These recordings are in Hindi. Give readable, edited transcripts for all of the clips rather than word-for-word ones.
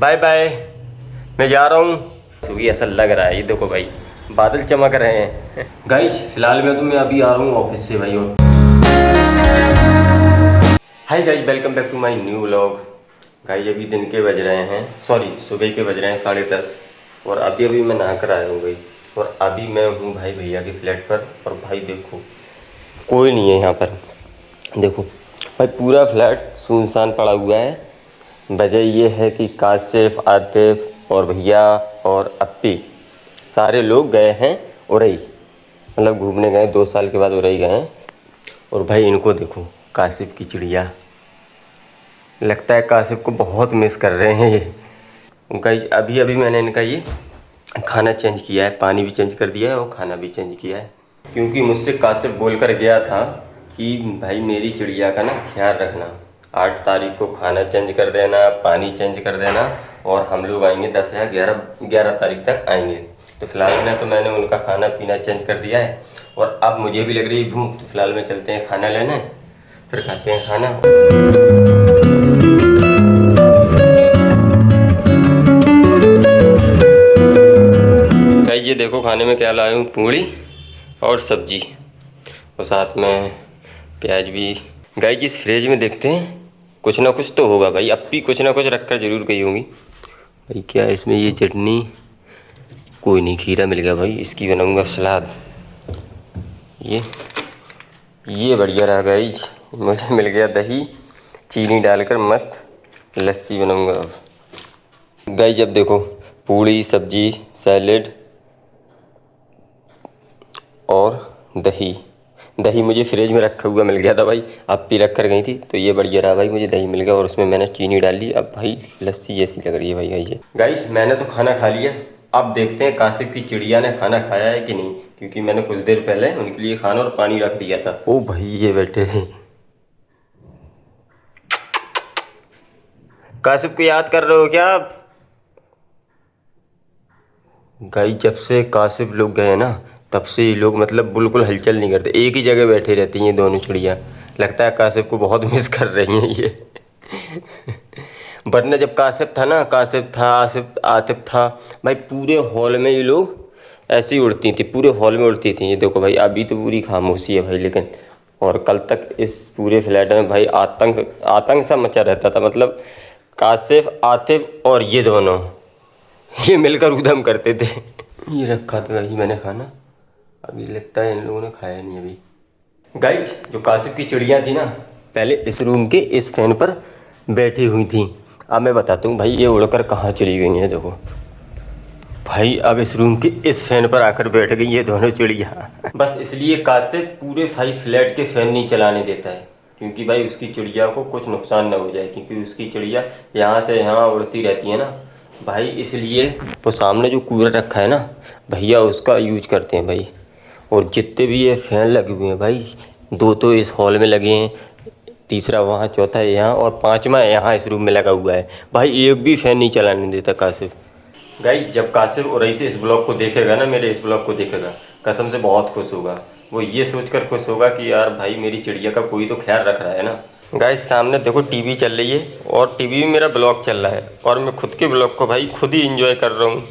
बाय बाय, मैं जा रहा हूँ। सुबह ऐसा लग रहा है, ये देखो भाई बादल चमक रहे हैं। गाइस फिलहाल मैं अभी आ रहा हूँ ऑफिस से भाई। और hi guys, welcome back to my new vlog. Guys अभी दिन के बज रहे हैं, सॉरी सुबह के बज रहे हैं 10:30 और अभी मैं नहा कर आया हूँ भाई। और अभी मैं हूँ भाई भैया के फ्लैट पर। और भाई देखो कोई नहीं है यहाँ पर, देखो भाई पूरा फ्लैट सुनसान पड़ा हुआ है। वजह ये है कि काशिफ, आतिफ और भैया और अप्पी सारे लोग गए हैं उरई, मतलब घूमने गए, 2 साल के बाद उरई गए हैं। और भाई इनको देखो, काशिफ की चिड़िया, लगता है काशिफ को बहुत मिस कर रहे हैं ये। गाइस अभी मैंने इनका ये खाना चेंज किया है, पानी भी चेंज कर दिया है और खाना भी चेंज किया है, क्योंकि मुझसे काशिफ बोल कर गया था कि भाई मेरी चिड़िया का ना ख्याल रखना, 8 तारीख को खाना चेंज कर देना, पानी चेंज कर देना, और हम लोग आएंगे 10 या 11 तारीख तक आएंगे। तो फिलहाल मैंने उनका खाना पीना चेंज कर दिया है। और अब मुझे भी लग रही है भूख, तो फिलहाल में चलते हैं खाना लेने, फिर खाते हैं खाना। भाई ये देखो खाने में क्या लाया हूँ, पूड़ी और सब्जी और साथ में प्याज भी। गाइस इस फ्रिज में देखते हैं, कुछ ना कुछ तो होगा भाई, अप्पी कुछ ना कुछ रख कर जरूर गई होंगी। भाई क्या इसमें ये चटनी, कोई नहीं, खीरा मिल गया भाई, इसकी बनाऊंगा सलाद। ये बढ़िया रहा गाइस, मुझे मिल गया दही, चीनी डालकर मस्त लस्सी बनाऊंगा अब। गाइस अब देखो पूड़ी, सब्जी, सैलेड और दही मुझे फ्रिज में रखा हुआ मिल गया था भाई, अप्पी रख कर गई थी, तो ये बढ़िया रहा भाई, मुझे दही मिल गया और उसमें मैंने चीनी डाल ली। अब भाई लस्सी जैसी लग रही है भाई। ये गाइस मैंने तो खाना खा लिया, अब देखते हैं काशिफ की चिड़िया ने खाना खाया है कि नहीं, क्योंकि मैंने कुछ देर पहले उनके लिए खाना और पानी रख दिया था। ओ भाई ये बैठे हैं, काशिफ को याद कर रहे हो क्या आप? गाइस जब से काशिफ लोग गए ना, तब से ये लोग मतलब बिल्कुल हलचल नहीं करते, एक ही जगह बैठे रहती हैं ये दोनों चिड़िया। लगता है काशिफ को बहुत मिस कर रही हैं ये। वरना जब काशिफ था ना, काशिफ था, आतिफ था भाई, पूरे हॉल में ये लोग ऐसी उड़ती थी, पूरे हॉल में उड़ती थी। ये देखो भाई अभी तो पूरी खामोशी है भाई, लेकिन और कल तक इस पूरे फ्लैट में भाई आतंक सा मचा रहता था। मतलब काशिफ, आतिफ और ये दोनों ये मिलकर उधम करते थे। ये रखा था भाई मैंने खाना, अभी लगता है इन लोगों ने खाया नहीं अभी। गाइस जो काशिफ की चिड़िया थी ना, पहले इस रूम के इस फैन पर बैठी हुई थी। अब मैं बताता हूँ भाई ये उड़कर कहाँ चली गई हैं। देखो भाई अब इस रूम के इस फैन पर आकर बैठ गई ये दोनों चिड़िया। बस इसलिए काशिफ पूरे 5 फ्लैट के फैन नहीं चलाने देता है, क्योंकि भाई उसकी चिड़िया को कुछ नुकसान ना हो जाए, क्योंकि उसकी चिड़िया यहाँ से यहाँ उड़ती रहती है ना भाई। इसलिए वो सामने जो कूलर रखा है ना भैया, उसका यूज करते हैं भाई। और जितने भी ये फ़ैन लगे हुए हैं भाई, 2 तो इस हॉल में लगे हैं, तीसरा वहाँ, चौथा यहाँ और 5वां यहाँ इस रूम में लगा हुआ है भाई। एक भी फ़ैन नहीं चलाने देता काशिफ। गाइस जब काशिफ उरई से इस ब्लॉग को देखेगा ना, मेरे इस ब्लॉग को देखेगा, कसम से बहुत खुश होगा। वो ये सोचकर खुश होगा कि यार भाई मेरी चिड़िया का कोई तो ख्याल रख रहा है ना। गाइस सामने देखो टीवी चल रही है और टीवी में मेरा ब्लॉग चल रहा है, और मैं खुद के ब्लॉग को भाई खुद ही एंजॉय कर रहा हूँ।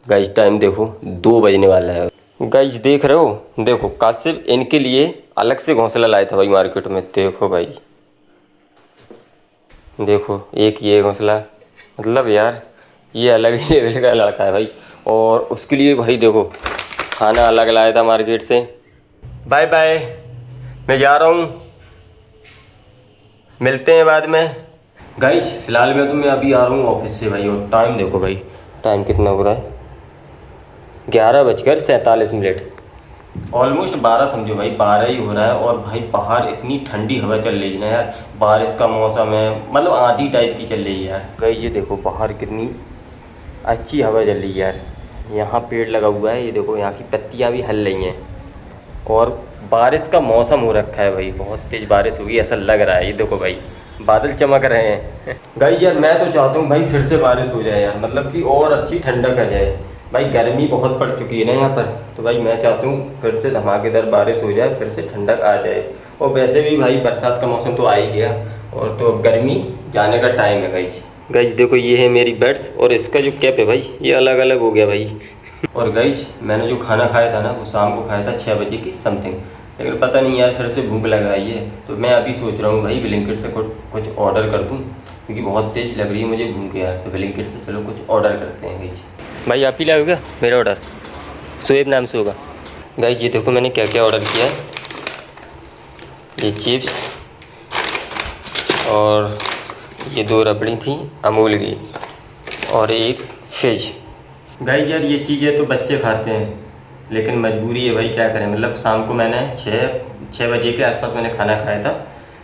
गाइस टाइम देखो 2 बजने वाला है। गाइस देख रहे हो, देखो काशिफ इनके लिए अलग से घोंसला लाया था भाई मार्केट में। देखो भाई, देखो एक ये घोंसला, मतलब यार ये अलग ही लेवल का लड़का है भाई। और उसके लिए भाई देखो खाना अलग लाया था मार्केट से। बाय बाय, मैं जा रहा हूँ, मिलते हैं बाद में। गाइस फिलहाल मैं अभी आ रहा हूँ ऑफिस से भाई। और टाइम देखो भाई, टाइम कितना हो रहा है, 11:47। ऑलमोस्ट 12 समझो भाई, 12 ही हो रहा है। और भाई बाहर इतनी ठंडी हवा चल रही है ना यार, बारिश का मौसम है, मतलब आंधी टाइप की चल रही है यार। गाइस ये देखो बाहर कितनी अच्छी हवा चल रही है यार। यहाँ पेड़ लगा हुआ है, ये देखो यहाँ की पत्तियाँ भी हल रही हैं, और बारिश का मौसम हो रखा है भाई, बहुत तेज़ बारिश होगी ऐसा लग रहा है। ये देखो भाई बादल चमक रहे हैं। गाइस यार मैं तो चाहता हूँ भाई फिर से बारिश हो जाए यार, मतलब कि और अच्छी ठंडक आ जाए भाई। गर्मी बहुत पड़ चुकी है ना यहाँ पर, तो भाई मैं चाहता हूँ फिर से धमाकेदार बारिश हो जाए, फिर से ठंडक आ जाए। और वैसे भी भाई बरसात का मौसम तो आ ही गया, और तो गर्मी जाने का टाइम है गाइस। गाइज देखो ये है मेरी बेड्स और इसका जो कैप है भाई ये अलग अलग हो गया भाई। और गाइज मैंने जो खाना खाया था ना वो शाम को खाया था 6 बजे की समथिंग, लेकिन पता नहीं यार फिर से भूख लग रही है, तो मैं अभी सोच रहा हूँ भाई ब्लिंकिट से कुछ ऑर्डर कर दूँ, क्योंकि बहुत तेज़ लग रही है मुझे भूख यार। तो ब्लिंकिट से चलो कुछ ऑर्डर करते हैं गाइज। भाई आप ही लाओगे क्या मेरा ऑर्डर? शोएब नाम से होगा। गाइज ये देखो मैंने क्या क्या ऑर्डर किया है, ये चिप्स और ये 2 रबड़ी थी अमूल की और एक फिज। गाइज यार ये चीज़ें तो बच्चे खाते हैं, लेकिन मजबूरी है भाई, क्या करें। मतलब शाम को मैंने 6 बजे के आसपास मैंने खाना खाया था,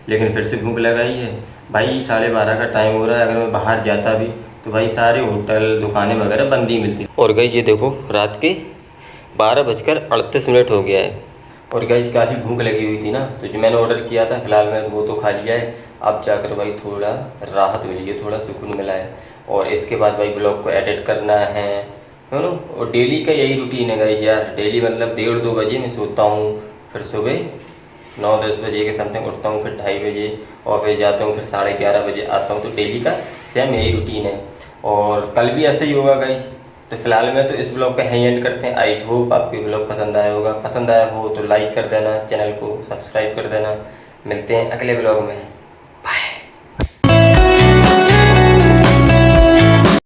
लेकिन फिर से भूख लगाई है भाई। 12:30 का टाइम हो रहा है, अगर मैं बाहर जाता भी तो भाई सारे होटल दुकानें वगैरह बंद ही मिलती। और गाइज ये देखो रात के 12:38 हो गया है और गाइज काफ़ी भूख लगी हुई थी ना, तो जो मैंने ऑर्डर किया था फिलहाल मैं वो तो खा लिया है। अब जाकर भाई थोड़ा राहत मिली है, थोड़ा सुकून मिला है। और इसके बाद भाई ब्लॉग को एडिट करना है नो। और डेली का यही रूटीन है गाइज यार, डेली मतलब 1:30-2 बजे मैं सोता हूँ, फिर सुबह 9-10 बजे के समथिंग उठता हूँ, फिर 2:30 बजे ऑफिस जाता हूँ, फिर 11:30 बजे आता हूँ। तो डेली का सेम यही रूटीन है और कल भी ऐसे ही होगा गाइज। तो फिलहाल में तो इस ब्लॉग का यहीं एंड करते हैं। आई होप आपको ब्लॉग पसंद आया होगा, पसंद आया हो तो लाइक कर देना, चैनल को सब्सक्राइब कर देना। मिलते हैं अगले ब्लॉग में।